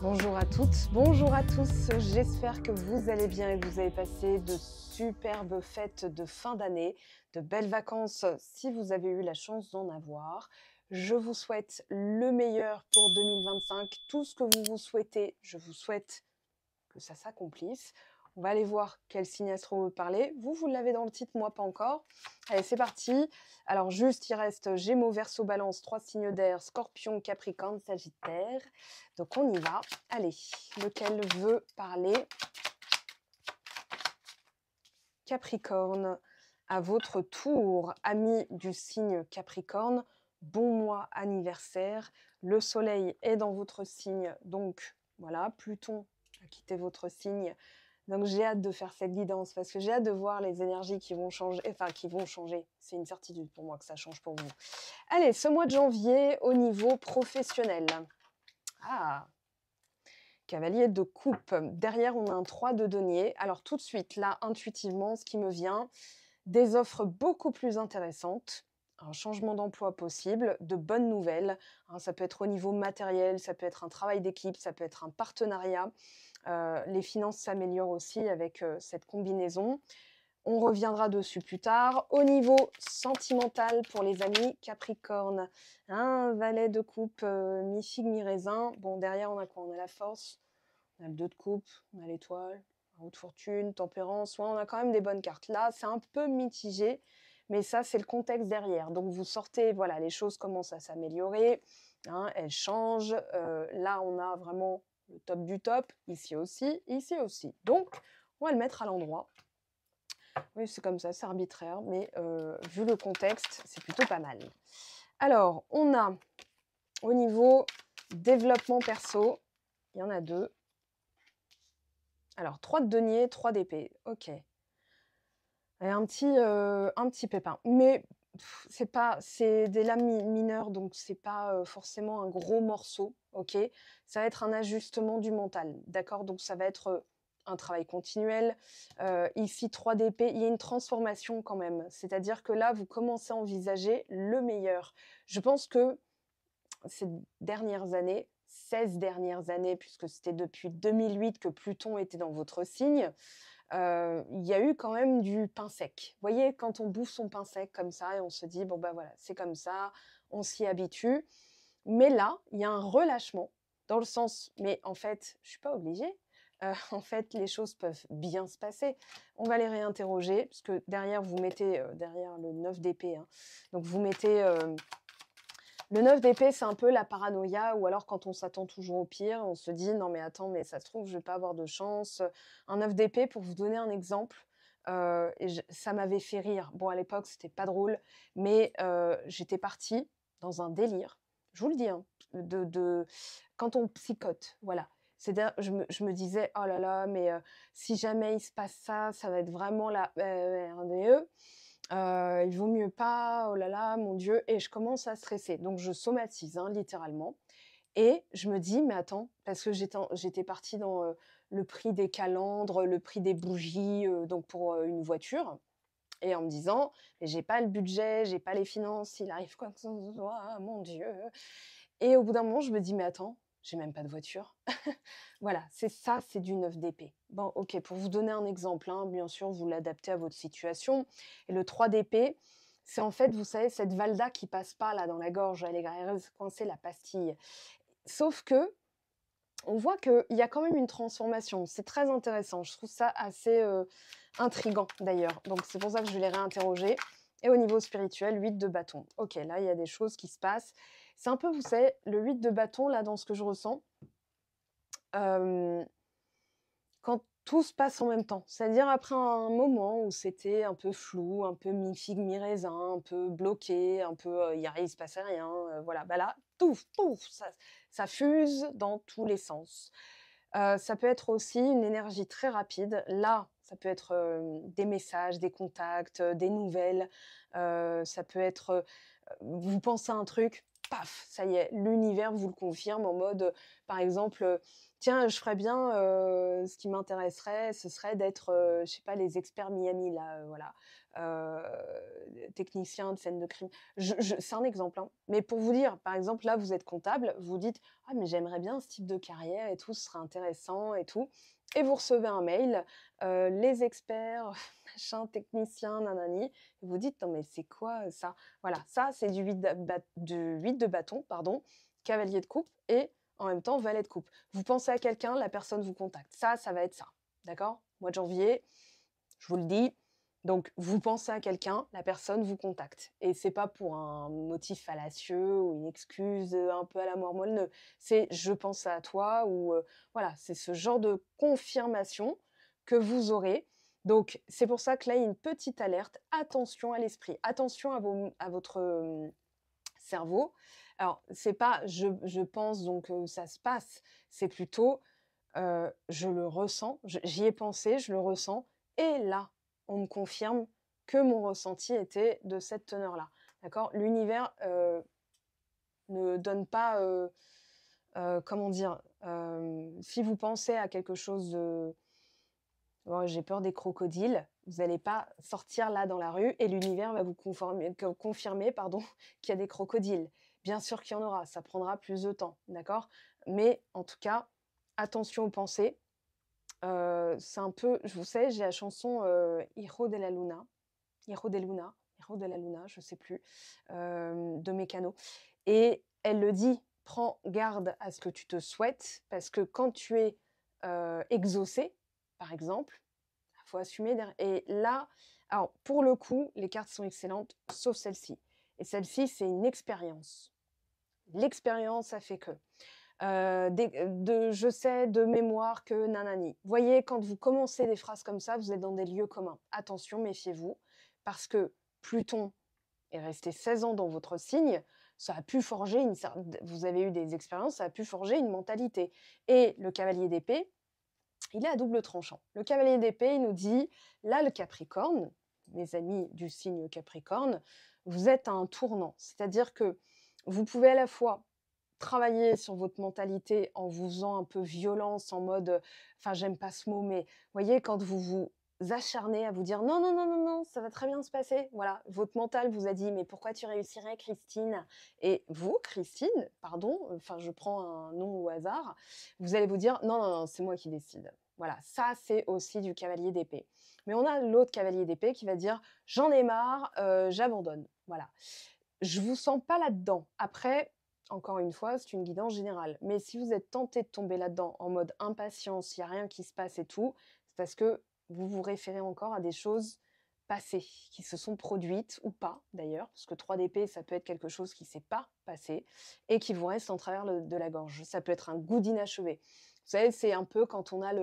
Bonjour à toutes, bonjour à tous, j'espère que vous allez bien et que vous avez passé de superbes fêtes de fin d'année, de belles vacances si vous avez eu la chance d'en avoir. Je vous souhaite le meilleur pour 2025, tout ce que vous vous souhaitez, je vous souhaite que ça s'accomplisse. On va aller voir quel signe astro veut parler. Vous l'avez dans le titre, moi pas encore. Allez, c'est parti. Alors juste, il reste Gémeaux, Verseau, Balance, 3 signes d'air, Scorpion, Capricorne, Sagittaire. Donc on y va. Allez, lequel veut parler? Capricorne, à votre tour, amis du signe Capricorne, bon mois anniversaire. Le soleil est dans votre signe, donc voilà, Pluton a quitté votre signe. Donc j'ai hâte de faire cette guidance parce que j'ai hâte de voir les énergies qui vont changer, enfin qui vont changer. C'est une certitude pour moi que ça change pour vous. Allez, ce mois de janvier au niveau professionnel. Ah, Cavalier de coupe. Derrière, on a un 3 de denier. Alors tout de suite, là, intuitivement, ce qui me vient, des offres beaucoup plus intéressantes, un changement d'emploi possible, de bonnes nouvelles. Hein, ça peut être au niveau matériel, ça peut être un travail d'équipe, ça peut être un partenariat. Les finances s'améliorent aussi avec cette combinaison. On reviendra dessus plus tard. Au niveau sentimental pour les amis Capricorne, un valet de coupe mi-figue, mi-raisin. Bon, derrière, on a quoi? On a la force, on a le 2 de coupe, on a l'étoile, haute fortune, tempérance. Ouais, on a quand même des bonnes cartes. Là, c'est un peu mitigé, mais ça, c'est le contexte derrière. Donc, vous sortez, voilà, les choses commencent à s'améliorer, hein, elles changent. Là, on a vraiment le top du top, ici aussi, ici aussi. Donc, on va le mettre à l'endroit. Oui, c'est comme ça, c'est arbitraire, mais vu le contexte, c'est plutôt pas mal. Alors, on a au niveau développement perso, il y en a deux. Alors, 3 de denier, 3 d'épée. Ok. Et un petit pépin. Mais c'est des lames mineures, donc c'est pas forcément un gros morceau. Ok. Ça va être un ajustement du mental. D'accord. Donc, ça va être un travail continuel. Ici, 3 d'épée, il y a une transformation quand même. C'est-à-dire que là, vous commencez à envisager le meilleur. Je pense que ces dernières années, 16 dernières années, puisque c'était depuis 2008 que Pluton était dans votre signe, il y a eu quand même du pain sec. Vous voyez, quand on bouffe son pain sec comme ça et on se dit, bon ben voilà, c'est comme ça, on s'y habitue. Mais là, il y a un relâchement dans le sens, mais en fait, je suis pas obligée. En fait, les choses peuvent bien se passer. On va les réinterroger, parce que derrière, vous mettez, derrière le 9 d'épée, hein, donc vous mettez le 9 d'épée, c'est un peu la paranoïa, ou alors quand on s'attend toujours au pire, on se dit: «Non mais attends, mais ça se trouve, je vais pas avoir de chance». Un 9 d'épée, pour vous donner un exemple, et ça m'avait fait rire. Bon, à l'époque, c'était pas drôle, mais j'étais partie dans un délire, je vous le dis, hein, de quand on psychote, voilà. C'est-à-dire, je me disais: «Oh là là, mais si jamais il se passe ça, ça va être vraiment la RDE. Il vaut mieux pas, oh là là, mon Dieu», et je commence à stresser. Donc je somatise, hein, littéralement, et je me dis: «Mais attends», parce que j'étais partie dans, le prix des calandres, le prix des bougies, donc pour, une voiture, et en me disant: «Mais j'ai pas le budget, j'ai pas les finances, s'il arrive quoi que ce soit, mon Dieu», et au bout d'un moment, je me dis: «Mais attends, j'ai même pas de voiture». Voilà, c'est ça, c'est du 9 d'épée. Bon, OK, pour vous donner un exemple, hein, bien sûr, vous l'adaptez à votre situation. Et le 3 d'épée, c'est en fait, vous savez, cette valda qui passe pas là dans la gorge, elle est coincée, la pastille. Sauf que on voit qu'il y a quand même une transformation. C'est très intéressant. Je trouve ça assez intriguant d'ailleurs. Donc c'est pour ça que je l'ai réinterrogé. Et au niveau spirituel, 8 de bâton. Ok, là, il y a des choses qui se passent. C'est un peu, vous savez, le 8 de bâton, là, dans ce que je ressens. Euh, Quand tout se passe en même temps. C'est-à-dire après un moment où c'était un peu flou, un peu mi-figue, mi-raisin, un peu bloqué, un peu, il se passait rien, voilà. Bah là, pouf, pouf, ça fuse dans tous les sens. Ça peut être aussi une énergie très rapide. Là, ça peut être, des messages, des contacts, des nouvelles. Ça peut être, vous pensez à un truc, paf, ça y est, l'univers vous le confirme en mode, Par exemple, tiens, je ferais bien, ce qui m'intéresserait, ce serait d'être, je sais pas, les experts Miami là, voilà, technicien de scène de crime. Je c'est un exemple, hein, mais pour vous dire, par exemple, là, vous êtes comptable, vous dites: «Ah mais j'aimerais bien ce type de carrière et tout, ce serait intéressant et tout» et vous recevez un mail, «Les experts, machin, technicien, nanani» et vous dites: «Non mais c'est quoi, ça?» Voilà, ça, c'est du 8 de bâton, pardon, cavalier de coupe et en même temps valet de coupe. Vous pensez à quelqu'un, la personne vous contacte. Ça va être ça, d'accord? Mois de janvier, je vous le dis. Donc, vous pensez à quelqu'un, la personne vous contacte. Et c'est pas pour un motif fallacieux ou une excuse un peu à la mormonne. C'est je pense à toi ou voilà, c'est ce genre de confirmation que vous aurez. Donc, c'est pour ça que là, il y a une petite alerte. Attention à l'esprit, attention à votre cerveau. Alors, c'est pas je pense donc ça se passe. C'est plutôt je le ressens, j'y ai pensé, je le ressens, et là, on me confirme que mon ressenti était de cette teneur-là. D'accord? L'univers ne donne pas, comment dire, si vous pensez à quelque chose de oh, j'ai peur des crocodiles, vous n'allez pas sortir là dans la rue et l'univers va vous confirmer pardon, qu'il y a des crocodiles. Bien sûr qu'il y en aura, ça prendra plus de temps, d'accord? Mais en tout cas, attention aux pensées. C'est un peu, je vous sais, j'ai la chanson Hijo de la Luna, je sais plus, de Mécano. Et elle le dit, prends garde à ce que tu te souhaites, parce que quand tu es exaucé, par exemple, il faut assumer. Et là, alors pour le coup, les cartes sont excellentes, sauf celle-ci. Et celle-ci, c'est une expérience. L'expérience a fait que. Je sais de mémoire que nanani. Vous voyez, quand vous commencez des phrases comme ça, vous êtes dans des lieux communs. Attention, méfiez-vous, parce que Pluton est resté 16 ans dans votre signe, ça a pu forger vous avez eu des expériences, ça a pu forger une mentalité. Et le cavalier d'épée, il est à double tranchant. Le cavalier d'épée, il nous dit, là, le Capricorne, mes amis du signe Capricorne, vous êtes à un tournant. C'est-à-dire que vous pouvez à la fois travailler sur votre mentalité en vous faisant un peu violence, en mode, enfin, j'aime pas ce mot, mais voyez, quand vous vous acharnez à vous dire non, non, non, non, non, ça va très bien se passer. Voilà, votre mental vous a dit, mais pourquoi tu réussirais, Christine? Et vous, Christine, pardon, enfin, je prends un nom au hasard, vous allez vous dire non, non, non, c'est moi qui décide. Voilà, ça, c'est aussi du cavalier d'épée. Mais on a l'autre cavalier d'épée qui va dire j'en ai marre, j'abandonne. Voilà. Je vous sens pas là-dedans. Après, encore une fois, c'est une guidance générale. Mais si vous êtes tenté de tomber là-dedans en mode impatience, il n'y a rien qui se passe et tout, c'est parce que vous vous référez encore à des choses passées, qui se sont produites ou pas d'ailleurs, parce que 3 d'épée, ça peut être quelque chose qui ne s'est pas passé et qui vous reste en travers de la gorge. Ça peut être un goût d'inachevé. Vous savez, c'est un peu quand on a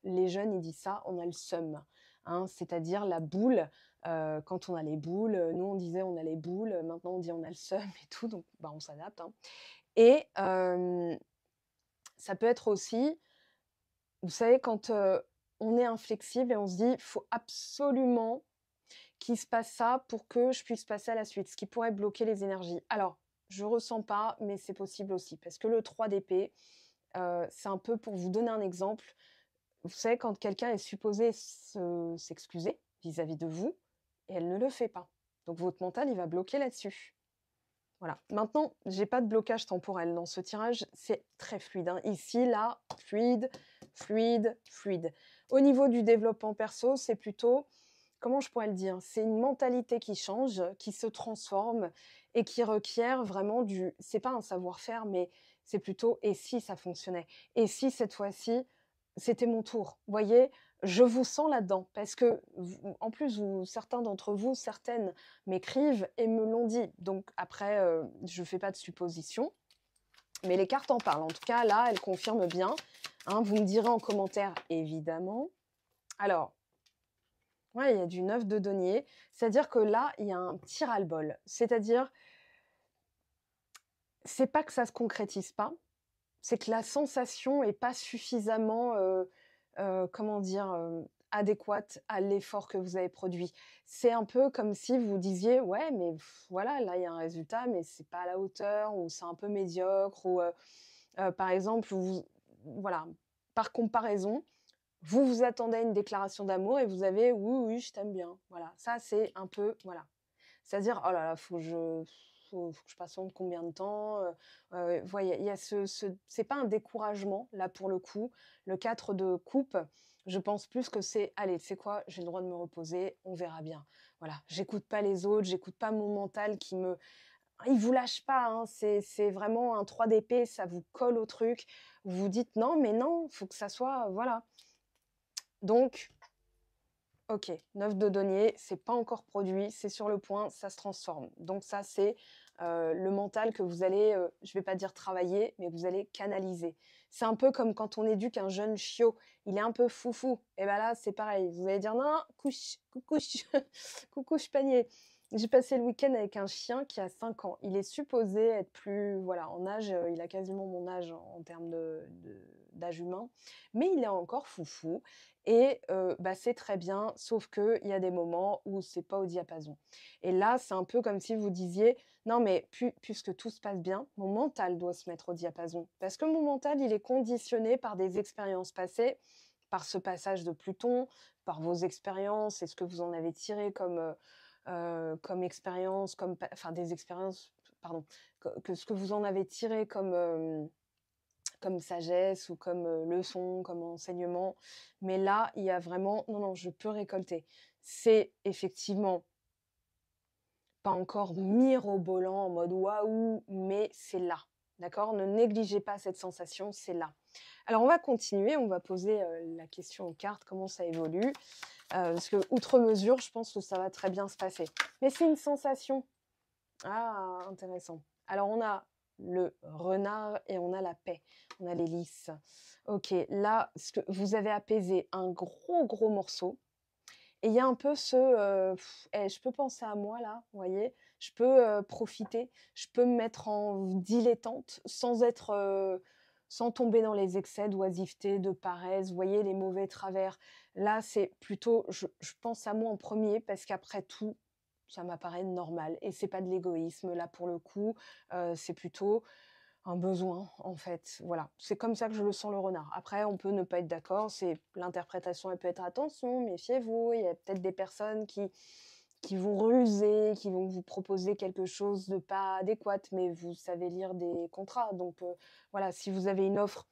les jeunes, ils disent ça, on a le seum, hein, c'est-à-dire la boule. Quand on a les boules, nous on disait on a les boules, maintenant on dit on a le seum et tout, donc bah, on s'adapte, hein. Et ça peut être aussi, vous savez, quand on est inflexible et on se dit faut absolument qu'il se passe ça pour que je puisse passer à la suite, ce qui pourrait bloquer les énergies. Alors, je ressens pas, mais c'est possible aussi, parce que le 3 d'épée, c'est un peu pour vous donner un exemple. Vous savez, quand quelqu'un est supposé s'excuser vis-à-vis de vous, et elle ne le fait pas. Donc votre mental, il va bloquer là-dessus. Voilà. Maintenant, j'ai pas de blocage temporel dans ce tirage, c'est très fluide, hein. Ici, là, fluide, fluide, fluide. Au niveau du développement perso, c'est plutôt, comment je pourrais le dire? C'est une mentalité qui change, qui se transforme et qui requiert vraiment c'est pas un savoir-faire, mais c'est plutôt et si ça fonctionnait? Et si cette fois-ci, c'était mon tour? Vous voyez? Je vous sens là-dedans parce que en plus, certains d'entre vous, certaines m'écrivent et me l'ont dit. Donc après, je fais pas de suppositions, mais les cartes en parlent. En tout cas, là, elles confirment bien, hein. Vous me direz en commentaire, évidemment. Alors, ouais, il y a du 9 de denier. C'est-à-dire que là, il y a un petit ras-le-bol. C'est-à-dire, c'est pas que ça se concrétise pas, c'est que la sensation est pas suffisamment, comment dire? Adéquate à l'effort que vous avez produit. C'est un peu comme si vous disiez: «Ouais, mais voilà, là, il y a un résultat, mais c'est pas à la hauteur» ou «C'est un peu médiocre» ou Par exemple, voilà, par comparaison, vous vous attendez à une déclaration d'amour et vous avez: «Oui, oui, je t'aime bien». Voilà, ça c'est un peu voilà. C'est-à-dire: «Oh là là, faut que je patiente combien de temps?» voyez, il y a c'est pas un découragement, là, pour le coup. Le 4 de coupe, je pense plus que c'est: «Allez, tu sais quoi? J'ai le droit de me reposer, on verra bien». Voilà, j'écoute pas les autres, j'écoute pas mon mental qui me il vous lâche pas, hein, c'est vraiment un 3 d'épée, ça vous colle au truc. Vous vous dites: «Non, mais non, faut que ça soit» voilà. Donc OK, 9 de denier, c'est pas encore produit, c'est sur le point, ça se transforme. Donc ça, c'est, le mental que vous allez, je vais pas dire travailler, mais vous allez canaliser. C'est un peu comme quand on éduque un jeune chiot, il est un peu foufou et ben là, c'est pareil, vous allez dire: «Non, couche, coucouche, coucouche panier». J'ai passé le week-end avec un chien qui a 5 ans. Il est supposé être plus voilà, en âge, il a quasiment mon âge en termes d'âge humain, mais il est encore foufou et bah, c'est très bien, sauf qu'il y a des moments où c'est pas au diapason et là, c'est un peu comme si vous disiez: «Non mais puisque tout se passe bien, mon mental doit se mettre au diapason». Parce que mon mental, il est conditionné par des expériences passées, par ce passage de Pluton, par vos expériences et ce que vous en avez tiré comme expérience, enfin des expériences, pardon, que ce que vous en avez tiré comme sagesse ou comme leçon, comme enseignement. Mais là, il y a vraiment, non, non, je peux récolter. C'est effectivement pas encore mirobolant en mode waouh, mais c'est là. D'accord? Ne négligez pas cette sensation, c'est là. Alors, on va continuer, on va poser la question aux cartes, comment ça évolue. Parce que, outre mesure, je pense que ça va très bien se passer. Mais c'est une sensation. Ah, intéressant. Alors, on a le renard et on a la paix. On a les lys. Ok, là, ce que vous avez apaisé un gros, gros morceau. Et il y a un peu je peux penser à moi là, vous voyez, je peux profiter, je peux me mettre en dilettante sans tomber dans les excès d'oisiveté, de paresse, vous voyez, les mauvais travers. Là, c'est plutôt, je pense à moi en premier parce qu'après tout, ça m'apparaît normal et c'est pas de l'égoïsme là pour le coup, c'est plutôt un besoin, en fait, voilà. C'est comme ça que je le sens le renard. Après, on peut ne pas être d'accord, c'est l'interprétation, elle peut être: «Attention, méfiez-vous, il y a peut-être des personnes qui vont ruser, qui vont vous proposer quelque chose de pas adéquat», mais vous savez lire des contrats, donc voilà, si vous avez une offre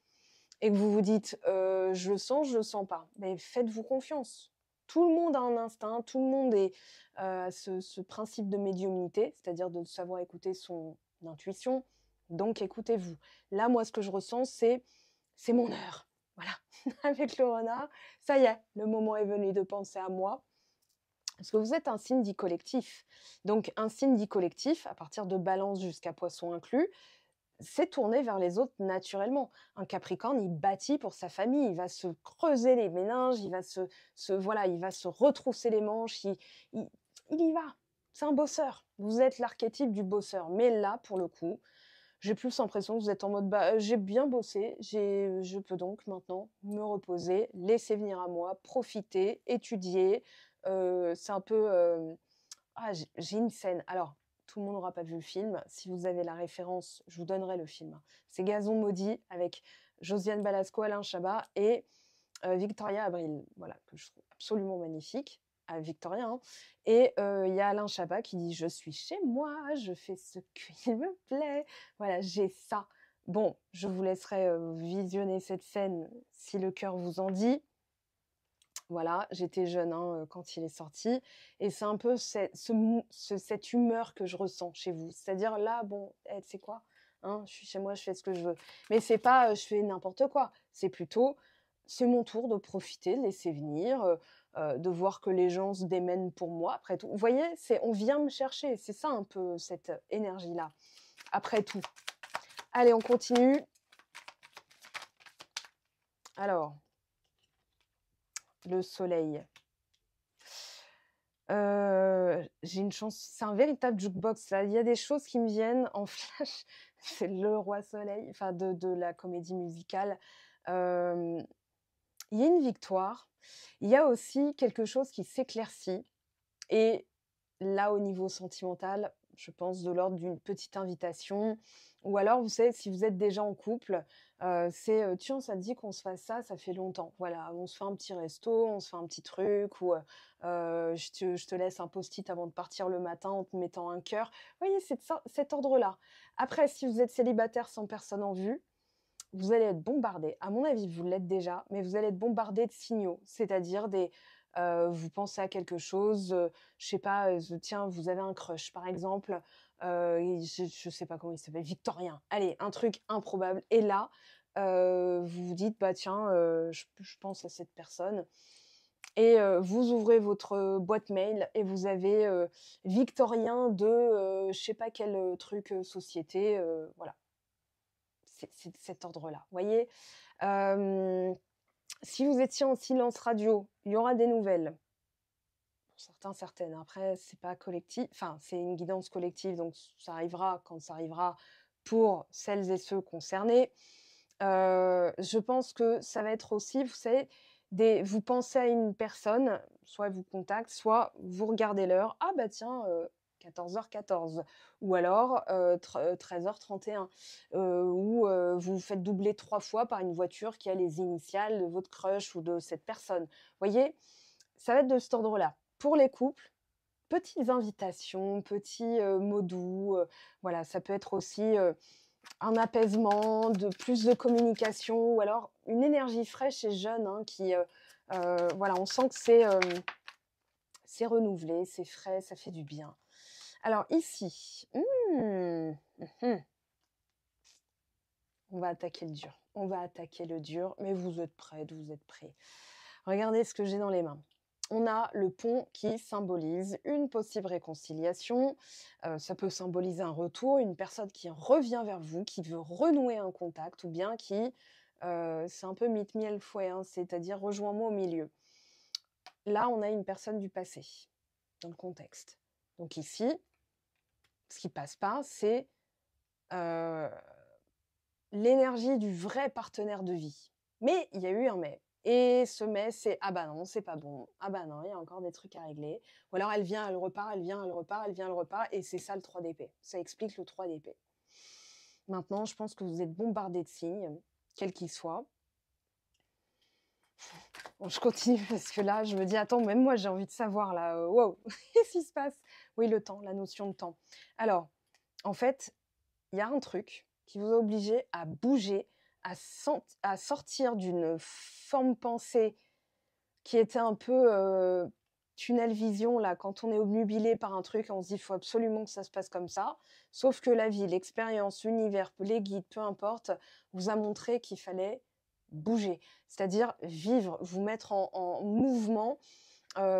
et que vous vous dites: je le sens pas», mais faites-vous confiance. Tout le monde a un instinct, tout le monde a ce principe de médiumnité, c'est-à-dire de savoir écouter son intuition, donc écoutez-vous. Là, moi, ce que je ressens, c'est mon heure. Voilà, avec le renard, ça y est, le moment est venu de penser à moi. Parce que vous êtes un signe dit collectif. Donc, un signe dit collectif, à partir de Balance jusqu'à Poisson inclus, c'est tourné vers les autres naturellement. Un Capricorne, il bâtit pour sa famille, il va se creuser les méninges, il va voilà, il va se retrousser les manches, il, il y va. C'est un bosseur. Vous êtes l'archétype du bosseur. Mais là, pour le coup, j'ai plus l'impression que vous êtes en mode bah, j'ai bien bossé, je peux donc maintenant me reposer, laisser venir à moi, profiter, étudier. C'est un peu ah, j'ai une scène. Alors, tout le monde n'aura pas vu le film. Si vous avez la référence, je vous donnerai le film. C'est Gazon maudit avec Josiane Balasco, Alain Chabat et Victoria Abril, voilà, que je trouve absolument magnifique, à Victoria, hein. Et il y a Alain Chabat qui dit: «Je suis chez moi, je fais ce qu'il me plaît». Voilà, j'ai ça. Bon, je vous laisserai visionner cette scène si le cœur vous en dit. Voilà, j'étais jeune hein, quand il est sorti et c'est un peu cette humeur que je ressens chez vous. C'est-à-dire là, bon, tu sais quoi, hein, je suis chez moi, je fais ce que je veux. Mais c'est pas, je fais n'importe quoi. C'est plutôt, c'est mon tour de profiter, de laisser venir, de voir que les gens se démènent pour moi. Après tout, vous voyez, on vient me chercher. C'est ça un peu cette énergie-là. Après tout. Allez, on continue. Alors, le soleil. J'ai une chance, c'est un véritable jukebox là. Il y a des choses qui me viennent en flash. C'est Le Roi Soleil, enfin de la comédie musicale. Hem, il y a une victoire. Il y a aussi quelque chose qui s'éclaircit et là, au niveau sentimental, je pense, de l'ordre d'une petite invitation. Ou alors, vous savez, si vous êtes déjà en couple, c'est, «Tiens, ça te dit qu'on se fasse ça? Ça fait longtemps». Voilà, on se fait un petit resto, on se fait un petit truc ou, je te laisse un post-it avant de partir le matin en te mettant un cœur. Vous voyez, c'est de ça cet ordre-là. Après, si vous êtes célibataire sans personne en vue, vous allez être bombardé. À mon avis, vous l'êtes déjà, mais vous allez être bombardé de signaux, c'est-à-dire vous pensez à quelque chose, je sais pas, tiens, vous avez un crush, par exemple, et je sais pas comment il s'appelle, Victorien. Allez, un truc improbable et là, vous vous dites: «Bah, tiens, je pense à cette personne» et vous ouvrez votre, boîte mail et vous avez, Victorien de, je sais pas quel, truc, société, voilà. C'est de cet ordre-là, voyez? Hem, si vous étiez en silence radio, il y aura des nouvelles. Pour certains, certaines. Après, c'est pas collectif, enfin, c'est une guidance collective, donc ça arrivera quand ça arrivera pour celles et ceux concernés. Je pense que ça va être aussi, vous savez, vous pensez à une personne, soit elle vous contacte, soit vous regardez l'heure. Ah bah tiens, 14h14 ou alors 13h31 ou vous vous faites doubler 3 fois par une voiture qui a les initiales de votre crush ou de cette personne. Vous voyez? Ça va être de cet ordre-là. Pour les couples, petites invitations, petits, mots doux, voilà, ça peut être aussi, un apaisement, plus de communication ou alors une énergie fraîche et jeune, hein, voilà, on sent que c'est renouvelé, c'est frais, ça fait du bien. Alors ici, on va attaquer le dur. On va attaquer le dur, mais vous êtes prêts, vous êtes prêts. Regardez ce que j'ai dans les mains. On a le pont qui symbolise une possible réconciliation. Ça peut symboliser un retour, une personne qui revient vers vous, qui veut renouer un contact, ou bien qui, c'est un peu mythe miel fouet, hein, c'est-à-dire rejoins-moi au milieu. Là, on a une personne du passé dans le contexte. Donc ici, ce qui passe pas, c'est l'énergie du vrai partenaire de vie. Mais il y a eu un mais. Et ce mais, c'est ah bah non, c'est pas bon. Ah bah non, il y a encore des trucs à régler. Ou alors elle vient, elle repart, elle vient, elle repart, elle vient, elle repart. Et c'est ça le 3 d'épée. Ça explique le 3 d'épée. Maintenant, je pense que vous êtes bombardé de signes, quels qu'ils soient. Bon, je continue parce que là, je me dis, attends, même moi, j'ai envie de savoir là, wow, qu'est-ce qui se passe? Oui, le temps, la notion de temps. Alors, en fait, il y a un truc qui vous a obligé à bouger, à sortir d'une forme pensée qui était un peu tunnel vision, là, quand on est obnubilé par un truc, on se dit, il faut absolument que ça se passe comme ça. Sauf que la vie, l'expérience, l'univers, les guides, peu importe, vous a montré qu'il fallait bouger, c'est-à-dire vivre, vous mettre en mouvement,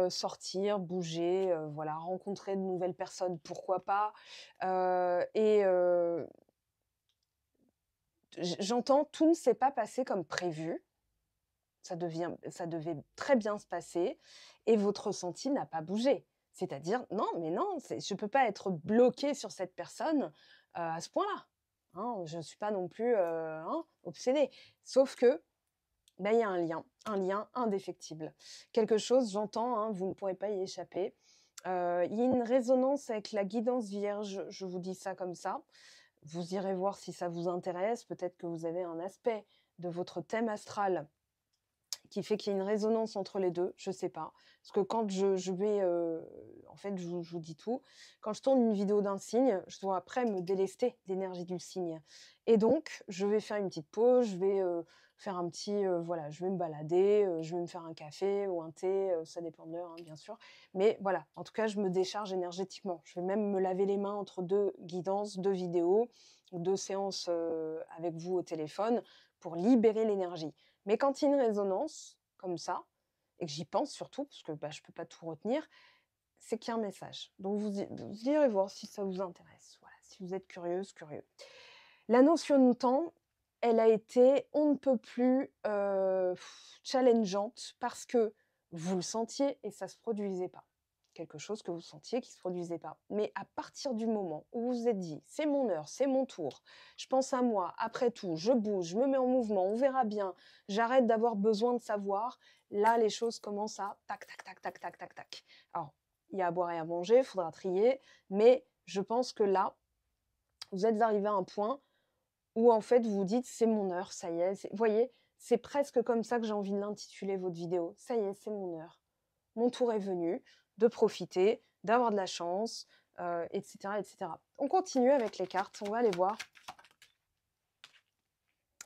sortir, bouger, voilà, rencontrer de nouvelles personnes, pourquoi pas, et j'entends, tout ne s'est pas passé comme prévu. Ça devait très bien se passer et votre ressenti n'a pas bougé. C'est-à-dire: «Non, mais non, je peux pas être bloquée sur cette personne, à ce point-là, hein». Je ne suis pas non plus, hein, obsédée. Sauf que, bah, il y a un lien indéfectible. Quelque chose, j'entends, hein, vous ne pourrez pas y échapper. Il y a une résonance avec la guidance vierge, je vous dis ça comme ça. Vous irez voir si ça vous intéresse. Peut-être que vous avez un aspect de votre thème astral qui fait qu'il y a une résonance entre les 2, je sais pas. Parce que quand je vais, en fait, je vous dis tout. Quand je tourne une vidéo d'un signe, je dois après me délester d'énergie du signe et donc je vais faire une petite pause, je vais, faire un petit, voilà, je vais me balader, je vais me faire un café ou un thé, ça dépend de l'heure, hein, bien sûr. Mais voilà, en tout cas, je me décharge énergétiquement. Je vais même me laver les mains entre 2 guidances, 2 vidéos, 2 séances, avec vous au téléphone pour libérer l'énergie. Mais quand il y a une résonance comme ça et que j'y pense surtout parce que, bah, je peux pas tout retenir, c'est qu'il y a un message. Donc vous irez voir si ça vous intéresse, voilà, si vous êtes curieuse, curieux. La notion de temps, elle a été on ne peut plus, challengeante parce que vous le sentiez et ça se produisait pas. Quelque chose que vous sentiez qui se produisait pas. Mais à partir du moment où vous vous êtes dit: «C'est mon heure, c'est mon tour, je pense à moi, après tout, je bouge, je me mets en mouvement, on verra bien, j'arrête d'avoir besoin de savoir», là, les choses commencent à tac, tac, tac, tac, tac, tac, tac. Alors, il y a à boire et à manger, il faudra trier, mais je pense que là, vous êtes arrivé à un point où en fait vous vous dites: «C'est mon heure, ça y est». Vous voyez? C'est presque comme ça que j'ai envie de l'intituler votre vidéo. «Ça y est, c'est mon heure. Mon tour est venu de profiter, d'avoir de la chance», et cetera, et cetera. On continue avec les cartes, on va aller voir.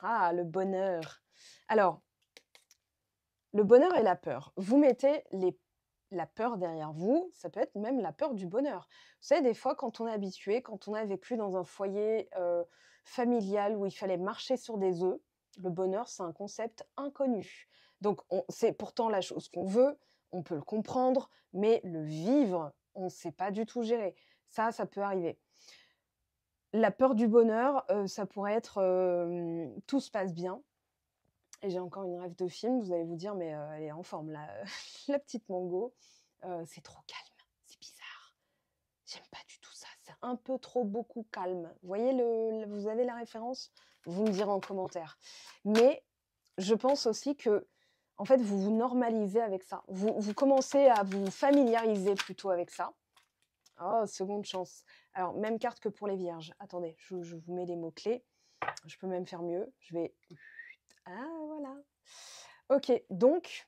Ah, le bonheur. Alors, le bonheur et la peur. Vous mettez la peur derrière vous, ça peut être même la peur du bonheur. Vous savez, des fois, quand on est habitué, quand on a vécu dans un foyer familial où il fallait marcher sur des œufs, le bonheur, c'est un concept inconnu. Donc, c'est pourtant la chose qu'on veut, on peut le comprendre, mais le vivre, on ne sait pas du tout gérer. Ça peut arriver. La peur du bonheur, ça pourrait être tout se passe bien. Et j'ai encore une rêve de film, vous allez vous dire: «Mais elle est en forme la la petite Mango, c'est trop calme, c'est bizarre. J'aime pas du tout ça, c'est un peu trop beaucoup calme». Vous voyez vous avez la référence? Vous me direz en commentaire. Mais je pense aussi que, en fait, vous vous normalisez avec ça. Vous commencez à vous familiariser plutôt avec ça. Oh, seconde chance. Alors même carte que pour les vierges. Attendez, je vous mets les mots clés. Je peux même faire mieux. Je vais ah voilà. OK, donc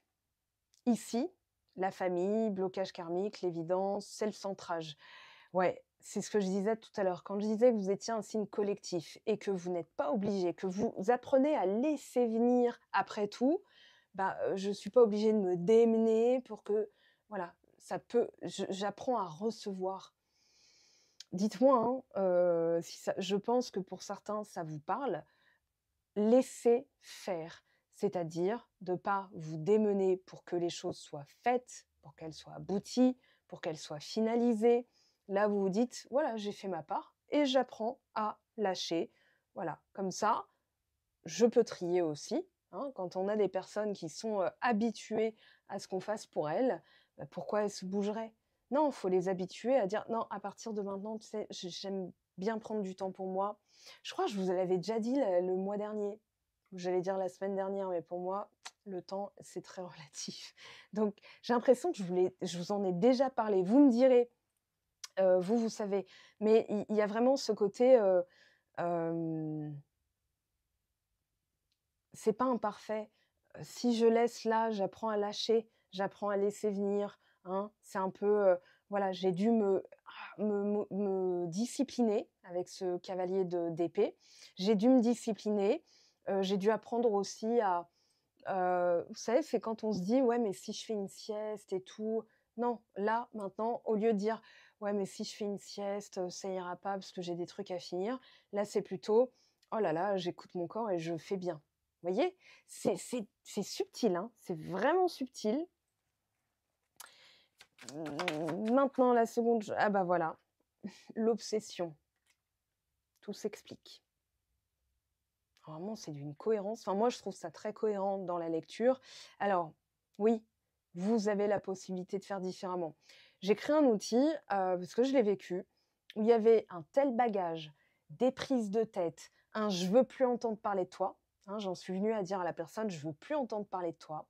ici, la famille, blocage karmique, l'évidence, self-centrage. Ouais, c'est ce que je disais tout à l'heure. Quand je disais que vous étiez un signe collectif et que vous n'êtes pas obligé, que vous apprenez à laisser venir après tout, bah, je suis pas obligée de me démener pour que voilà, ça peut j'apprends à recevoir. Dites-moi, hein, si ça je pense que pour certains ça vous parle. Laisser faire, c'est-à-dire de ne pas vous démener pour que les choses soient faites, pour qu'elles soient abouties, pour qu'elles soient finalisées. Là, vous vous dites: «Voilà, j'ai fait ma part et j'apprends à lâcher». Voilà, comme ça, je peux trier aussi, hein. Quand on a des personnes qui sont, habituées à ce qu'on fasse pour elles, bah, pourquoi elles se bougeraient? Non, il faut les habituer à dire: «Non, à partir de maintenant, tu sais, j'aime bien prendre du temps pour moi». Je crois que je vous l'avais déjà dit le mois dernier, ou j'allais dire la semaine dernière, mais pour moi, le temps, c'est très relatif. Donc j'ai l'impression que je vous en ai déjà parlé. Vous me direz, vous, vous savez, mais il y a vraiment ce côté, hem c'est pas imparfait. Si je laisse là, j'apprends à lâcher, j'apprends à laisser venir, hein. C'est un peu, voilà, j'ai dû me discipliner avec ce cavalier d'épée. J'ai dû me discipliner, j'ai dû apprendre aussi à, vous savez, c'est quand on se dit: «Ouais, mais si je fais une sieste et tout». Non, là, maintenant, au lieu de dire: «Ouais, mais si je fais une sieste, ça ira pas parce que j'ai des trucs à finir». Là, c'est plutôt: «Oh là là, j'écoute mon corps et je fais bien». Vous voyez? C'est subtil, hein, c'est vraiment subtil. Maintenant la seconde ah bah voilà, l'obsession, tout s'explique. Vraiment, c'est d'une cohérence. Enfin, moi, je trouve ça très cohérent dans la lecture. Alors, oui, vous avez la possibilité de faire différemment. J'ai créé un outil, parce que je l'ai vécu, où il y avait un tel bagage, des prises de tête, un «je veux plus entendre parler de toi», hein, j'en suis venue à dire à la personne: «Je veux plus entendre parler de toi»,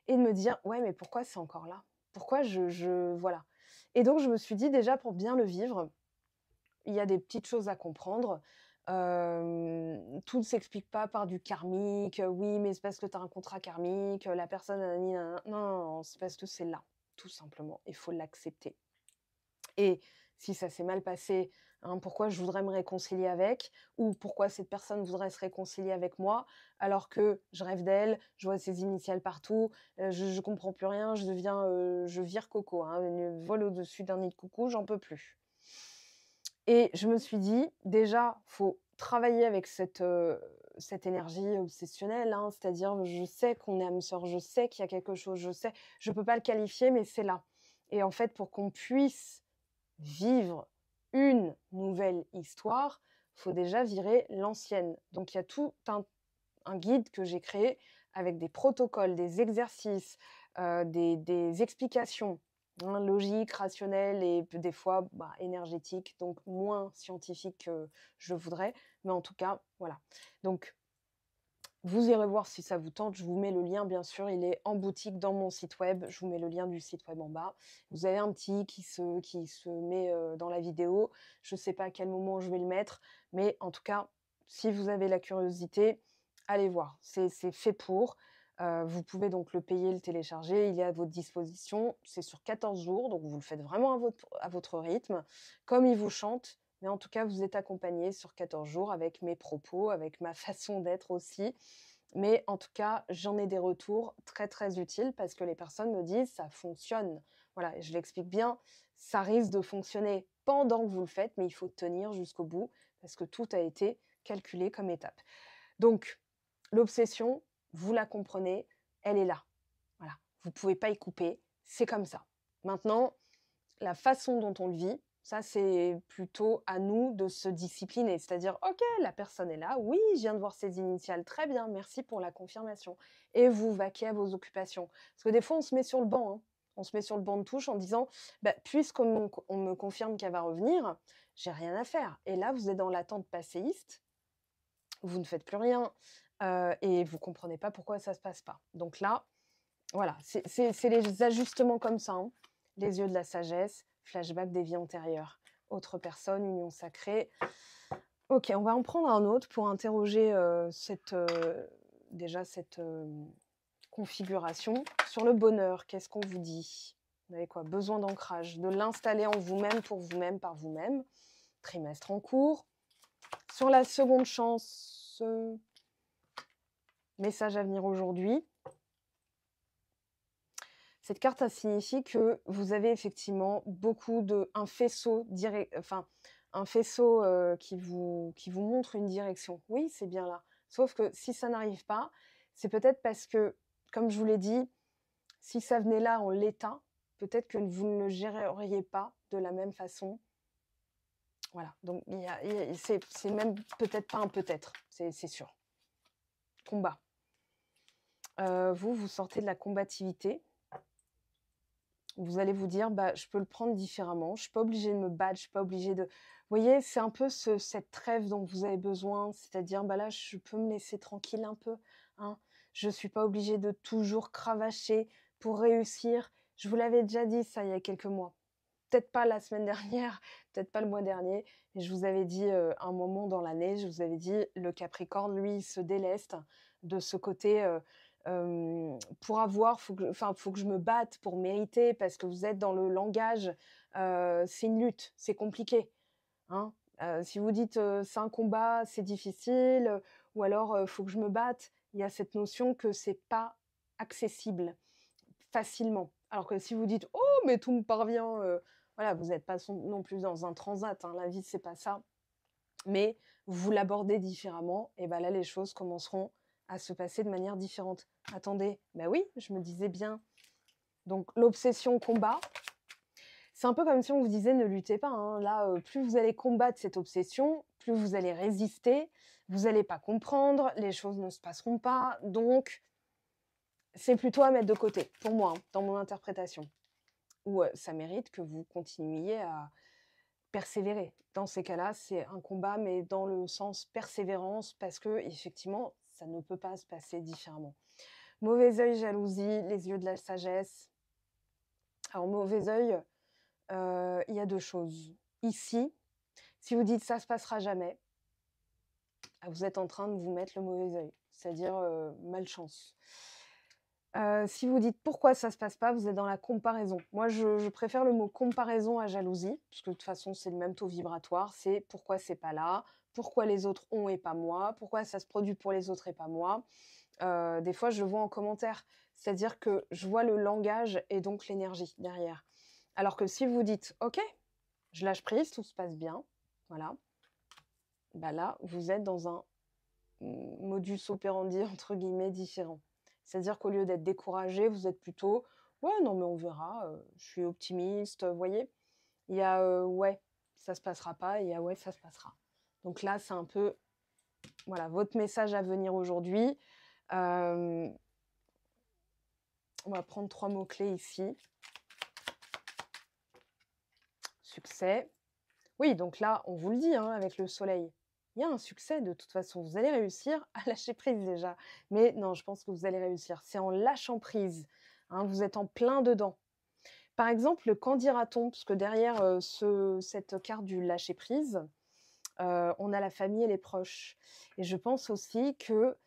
et de me dire: «Ouais, mais pourquoi c'est encore là? Pourquoi je» voilà. Et donc je me suis dit: «Déjà, pour bien le vivre, il y a des petites choses à comprendre. Tout ne s'explique pas par du karmique. Oui, mais c'est parce que tu as un contrat karmique, la personne nanani nanana. Non, non, non, c'est parce que c'est là, tout simplement. Il faut l'accepter. Et si ça s'est mal passé, hein, pourquoi je voudrais me réconcilier avec? Ou pourquoi cette personne voudrait se réconcilier avec moi alors que je rêve d'elle, je vois ses initiales partout, je comprends plus rien, je deviens, je vire coco, hein, une vol au-dessus d'un nid de coucou, j'en peux plus. Et je me suis dit: «Déjà, faut travailler avec cette énergie obsessionnelle, hein». C'est-à-dire, je sais qu'on est âme sœur, je sais qu'il y a quelque chose, je sais, je peux pas le qualifier, mais c'est là. Et en fait, pour qu'on puisse vivre une nouvelle histoire, faut déjà virer l'ancienne. Donc il y a tout un guide que j'ai créé avec des protocoles, des exercices, des explications, hein, logiques, rationnelles et des fois, bah, énergétiques, donc moins scientifiques que je voudrais. Mais en tout cas, voilà. Donc Vous irez voir si ça vous tente. Je vous mets le lien, bien sûr. Il est en boutique dans mon site web. Je vous mets le lien du site web en bas. Vous avez un petit qui se met dans la vidéo. Je ne sais pas à quel moment je vais le mettre. Mais en tout cas, si vous avez la curiosité, allez voir. C'est fait pour. Vous pouvez donc le payer, le télécharger. Il est à votre disposition. C'est sur 14 jours. Donc, vous le faites vraiment à votre rythme. Comme il vous chante. Mais en tout cas, vous êtes accompagné sur 14 jours avec mes propos, avec ma façon d'être aussi. Mais en tout cas, j'en ai des retours très, très utiles parce que les personnes me disent: «Ça fonctionne». Voilà, et je l'explique bien, ça risque de fonctionner pendant que vous le faites, mais il faut tenir jusqu'au bout parce que tout a été calculé comme étape. Donc, l'obsession, vous la comprenez, elle est là. Voilà, vous ne pouvez pas y couper, c'est comme ça. Maintenant, la façon dont on le vit, ça, c'est plutôt à nous de se discipliner. C'est-à-dire, OK, la personne est là, oui, je viens de voir ses initiales, très bien, merci pour la confirmation. Et vous vaquez à vos occupations. Parce que des fois, on se met sur le banc, hein. On se met sur le banc de touche en disant, bah, puisqu'on on me confirme qu'elle va revenir, j'ai rien à faire. Et là, vous êtes dans l'attente passéiste, vous ne faites plus rien et vous comprenez pas pourquoi ça se passe pas. Donc là, voilà, c'est les ajustements comme ça, hein. Les yeux de la sagesse, flashback des vies antérieures, autre personne, union sacrée. Ok, on va en prendre un autre pour interroger déjà cette configuration. Sur le bonheur, qu'est-ce qu'on vous dit? Vous avez quoi? Besoin d'ancrage, de l'installer en vous-même, pour vous-même, par vous-même. Trimestre en cours. Sur la seconde chance, message à venir aujourd'hui. Cette carte, ça signifie que vous avez effectivement un faisceau qui vous montre une direction. Oui, c'est bien là. Sauf que si ça n'arrive pas, c'est peut-être parce que, comme je vous l'ai dit, si ça venait là en l'état, peut-être que vous ne le géreriez pas de la même façon. Voilà, donc c'est même peut-être pas un peut-être, c'est sûr. Combat. Vous sortez de la combativité. Vous allez vous dire, bah, je peux le prendre différemment, je suis pas obligée de me battre, je suis pas obligée de... Vous voyez, c'est un peu cette trêve dont vous avez besoin, c'est-à-dire, bah là, je peux me laisser tranquille un peu, hein. Je suis pas obligée de toujours cravacher pour réussir. Je vous l'avais déjà dit ça il y a quelques mois. Peut-être pas la semaine dernière, peut-être pas le mois dernier, mais je vous avais dit un moment dans l'année, je vous avais dit, le Capricorne, lui, il se déleste de ce côté... pour avoir, faut que je me batte pour mériter, parce que vous êtes dans le langage, c'est une lutte, c'est compliqué, hein. Si vous dites, c'est un combat, c'est difficile, ou alors, faut que je me batte, il y a cette notion que c'est pas accessible facilement. Alors que si vous dites: «Oh mais tout me parvient», voilà, vous n'êtes pas non plus dans un transat, hein, la vie c'est pas ça. Mais vous l'abordez différemment, et ben là les choses commenceront à se passer de manière différente. Attendez, ben oui, je me disais bien. Donc l'obsession combat, c'est un peu comme si on vous disait ne luttez pas, hein. Là, plus vous allez combattre cette obsession, plus vous allez résister, vous allez pas comprendre, les choses ne se passeront pas, donc c'est plutôt à mettre de côté, pour moi, hein, dans mon interprétation. Ou ça mérite que vous continuiez à persévérer. Dans ces cas-là, c'est un combat, mais dans le sens persévérance, parce que effectivement, ça ne peut pas se passer différemment. Mauvais œil, jalousie, les yeux de la sagesse. Alors, mauvais œil, il y a deux choses. Ici, si vous dites ça se passera jamais, vous êtes en train de vous mettre le mauvais œil, c'est-à-dire malchance. Si vous dites pourquoi ça se passe pas, vous êtes dans la comparaison. Moi, je préfère le mot comparaison à jalousie, puisque de toute façon, c'est le même taux vibratoire. C'est pourquoi c'est pas là, pourquoi les autres ont et pas moi, pourquoi ça se produit pour les autres et pas moi. Des fois, je le vois en commentaire, c'est-à-dire que je vois le langage et donc l'énergie derrière. Alors que si vous dites ok, je lâche prise, tout se passe bien, voilà, bah là, vous êtes dans un modus operandi entre guillemets différent. C'est-à-dire qu'au lieu d'être découragé, vous êtes plutôt ouais, non, mais on verra, je suis optimiste, vous voyez. Il y a ouais, ça se passera pas, et il y a ouais, ça se passera. Donc là, c'est un peu voilà, votre message à venir aujourd'hui. On va prendre 3 mots-clés ici. Succès. Oui, donc là, on vous le dit, hein, avec le soleil. Il y a un succès de toute façon. Vous allez réussir à lâcher prise déjà. Mais non, je pense que vous allez réussir. C'est en lâchant prise, hein, vous êtes en plein dedans. Par exemple, le «Qu'en dira-t-on?» Parce que derrière, cette carte du lâcher prise, on a la famille et les proches et je pense aussi que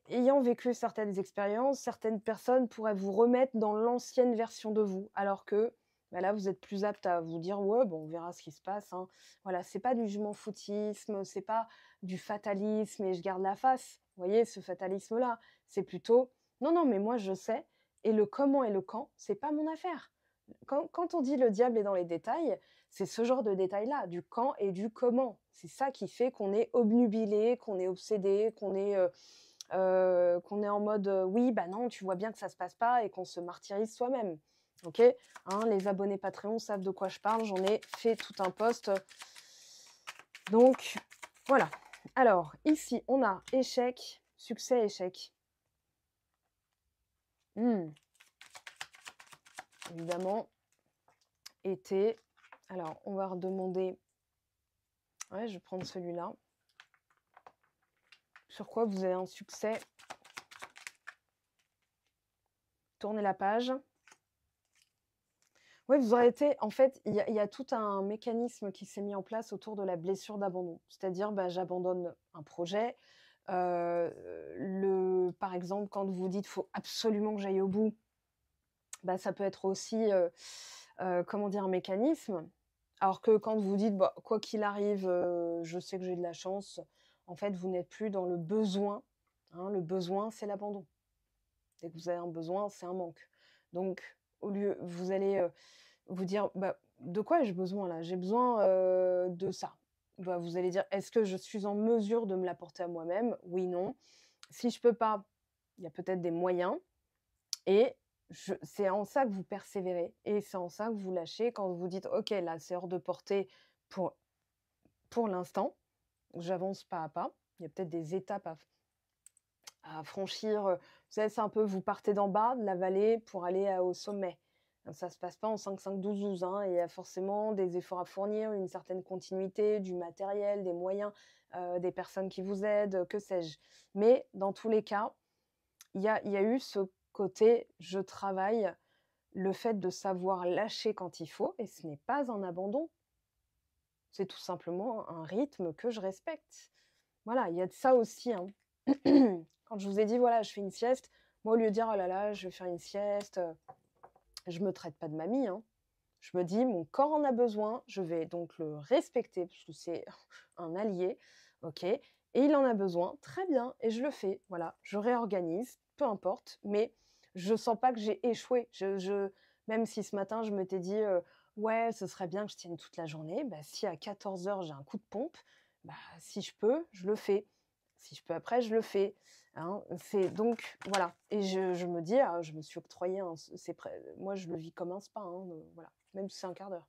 ayant vécu certaines expériences, certaines personnes pourraient vous remettre dans l'ancienne version de vous, alors que, bah, là, vous êtes plus apte à vous dire: «Ouais, bon, on verra ce qui se passe, hein». Voilà, c'est pas du «je m'en foutisme», c'est pas du fatalisme et je garde la face. Vous voyez, ce fatalisme-là, c'est plutôt: «Non, non, mais moi, je sais et le comment et le quand, c'est pas mon affaire». Quand on dit: «Le diable est dans les détails», c'est ce genre de détails-là, du quand et du comment. C'est ça qui fait qu'on est obnubilé, qu'on est obsédé, qu'on est en mode, «Oui, bah, non, tu vois bien que ça se passe pas» et qu'on se martyrise soi-même. OK? Hein, les abonnés Patreon savent de quoi je parle, j'en ai fait tout un post, donc voilà. Alors ici, on a échec, succès, échec. Mmh. Évidemment, été. Alors on va redemander ouais, je vais prendre celui-là. Sur quoi vous avez un succès? Tournez la page. Ouais, vous aurez été en fait, il y a tout un mécanisme qui s'est mis en place autour de la blessure d'abandon. C'est-à-dire, bah, j'abandonne un projet, par exemple, quand vous dites: «Faut absolument que j'aille au bout», bah, ça peut être aussi, comment dire? Un mécanisme. Alors que quand vous dites: «Bah, quoi qu'il arrive, je sais que j'ai de la chance», en fait, vous n'êtes plus dans le besoin, hein. Le besoin, c'est l'abandon. Dès que vous avez un besoin, c'est un manque. Donc au lieu vous allez, vous dire: «Bah, de quoi ai-je besoin là? J'ai besoin, de ça». Bah, vous allez dire: «Est-ce que je suis en mesure de me l'apporter à moi-même? Oui, non. Si je peux pas, il y a peut-être des moyens» et c'est en ça que vous persévérez et c'est en ça que vous lâchez quand vous dites: «OK, là, c'est hors de portée pour pour l'instant, j'avance pas à pas». Il y a peut-être des étapes à franchir, vous savez, c'est un peu vous partez d'en bas de la vallée pour aller, au sommet. Ça se passe pas en 5-5-12-12, hein. Il y a forcément des efforts à fournir, une certaine continuité, du matériel, des moyens, des personnes qui vous aident, que sais-je. Mais dans tous les cas, il y a eu ce côté «je travaille», le fait de savoir lâcher quand il faut et ce n'est pas un abandon, c'est tout simplement un rythme que je respecte. Voilà, il y a de ça aussi, hein. Quand je vous ai dit, voilà, je fais une sieste, moi, au lieu de dire: «Oh là là, je vais faire une sieste», je me traite pas de mamie, hein. Je me dis: «Mon corps en a besoin, je vais donc le respecter parce que c'est un allié, OK et il en a besoin, très bien et je le fais». Voilà, je réorganise, peu importe, mais je sens pas que j'ai échoué. Même si ce matin je m'étais dit, «Ouais, ce serait bien que je tienne toute la journée», bah, si à 14 heures j'ai un coup de pompe, bah, si je peux, je le fais. Si je peux après, je le fais, hein. C'est donc voilà et je me dis: «Ah, je me suis octroyé un c'est près moi je le vis comme un spa, hein, voilà, même si c'est un quart d'heure.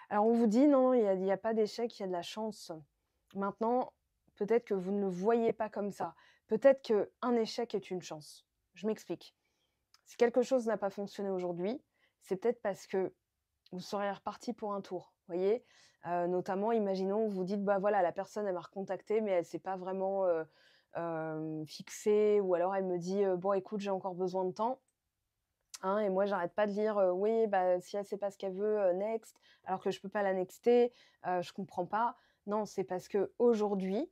Alors on vous dit: «Non, il y a pas d'échec, il y a de la chance». Maintenant, peut-être que vous ne le voyez pas comme ça. Peut-être qu'un échec est une chance. Je m'explique. Si quelque chose n'a pas fonctionné aujourd'hui, c'est peut-être parce que vous seriez reparti pour un tour, voyez? Notamment, imaginons, vous dites: «Bah, voilà, la personne, elle m'a recontacté, mais elle s'est pas vraiment, fixée» ou alors elle me dit: «Bon, écoute, j'ai encore besoin de temps». Hein, et moi, j'arrête pas de lire, «Oui, bah, si elle sait pas ce qu'elle veut, next», alors que je peux pas la nexter, je comprends pas. Non, c'est parce qu'aujourd'hui,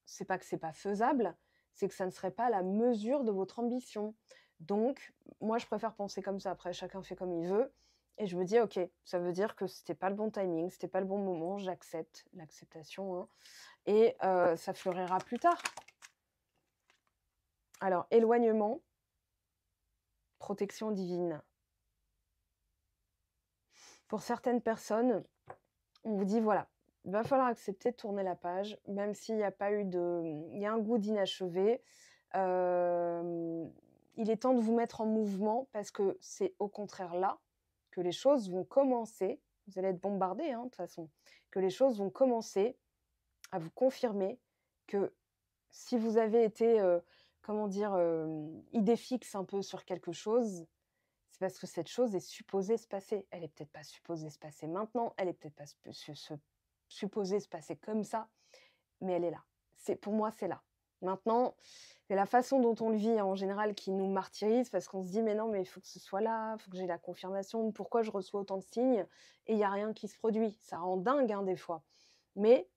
c'est pas que c'est pas faisable, c'est que ça ne serait pas à la mesure de votre ambition. Donc moi, je préfère penser comme ça. Après, chacun fait comme il veut et je me dis: «OK, ça veut dire que c'était pas le bon timing, c'était pas le bon moment, j'accepte». L'acceptation, hein et ça fleurira plus tard. Alors éloignement, protection divine. Pour certaines personnes, on vous dit: «Voilà, il va falloir accepter de tourner la page, même s'il y a pas eu de il y a un goût d'inachevé. Hem, il est temps de vous mettre en mouvement parce que c'est au contraire là que les choses vont commencer, vous allez être bombardés, hein, de toute façon, que les choses vont commencer à vous confirmer que si vous avez été, comment dire? Idée fixe un peu sur quelque chose, c'est parce que cette chose est supposée se passer. Elle est peut-être pas supposée se passer maintenant, elle est peut-être pas supposée se passer comme ça, mais elle est là. Pour moi, c'est là. Maintenant, c'est la façon dont on le vit en général qui nous martyrise parce qu'on se dit: «Mais non, mais il faut que ce soit là, il faut que j'ai la confirmation. Pourquoi je reçois autant de signes et il y a rien qui se produit?» Ça rend dingue, hein, des fois. Mais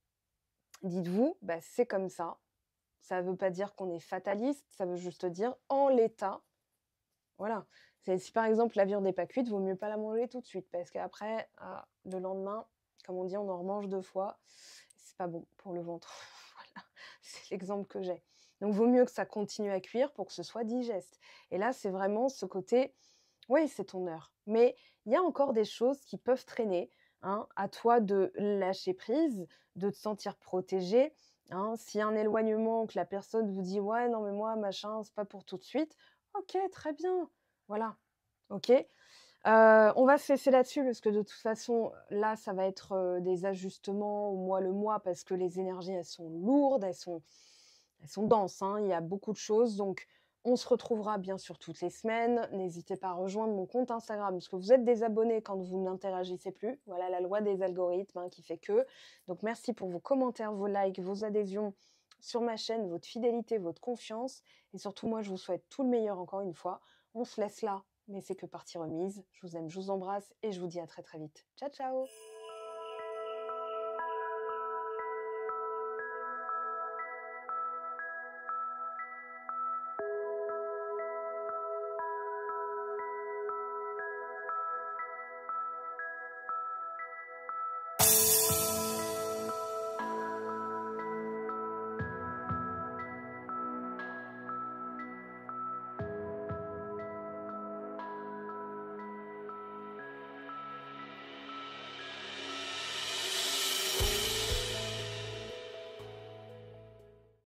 dites-vous, bah, c'est comme ça. Ça ne veut pas dire qu'on est fataliste, ça veut juste dire en l'état, voilà. Si par exemple la viande n'est pas cuite, vaut mieux pas la manger tout de suite parce qu'après, le lendemain, comme on dit, on en remange 2 fois. C'est pas bon pour le ventre. Voilà, c'est l'exemple que j'ai. Donc vaut mieux que ça continue à cuire pour que ce soit digeste. Et là, c'est vraiment ce côté, oui, c'est ton heure. Mais il y a encore des choses qui peuvent traîner, hein. À toi de lâcher prise, de te sentir protégé, hein. S'il y a un éloignement, que la personne vous dit: «Ouais, non, mais moi, machin, c'est pas pour tout de suite». OK, très bien. Voilà, OK. On va se laisser là-dessus parce que de toute façon, là, ça va être, des ajustements au mois le mois parce que les énergies, elles sont lourdes, elles sont denses, hein. Il y a beaucoup de choses donc on se retrouvera bien sûr toutes les semaines. N'hésitez pas à rejoindre mon compte Instagram parce que vous êtes désabonnés quand vous n'interagissez plus. Voilà la loi des algorithmes, hein, qui fait que. Donc merci pour vos commentaires, vos likes, vos adhésions sur ma chaîne, votre fidélité, votre confiance et surtout moi, je vous souhaite tout le meilleur encore une fois. On se laisse là, mais c'est que partie remise. Je vous aime, je vous embrasse et je vous dis à très très vite. Ciao, ciao!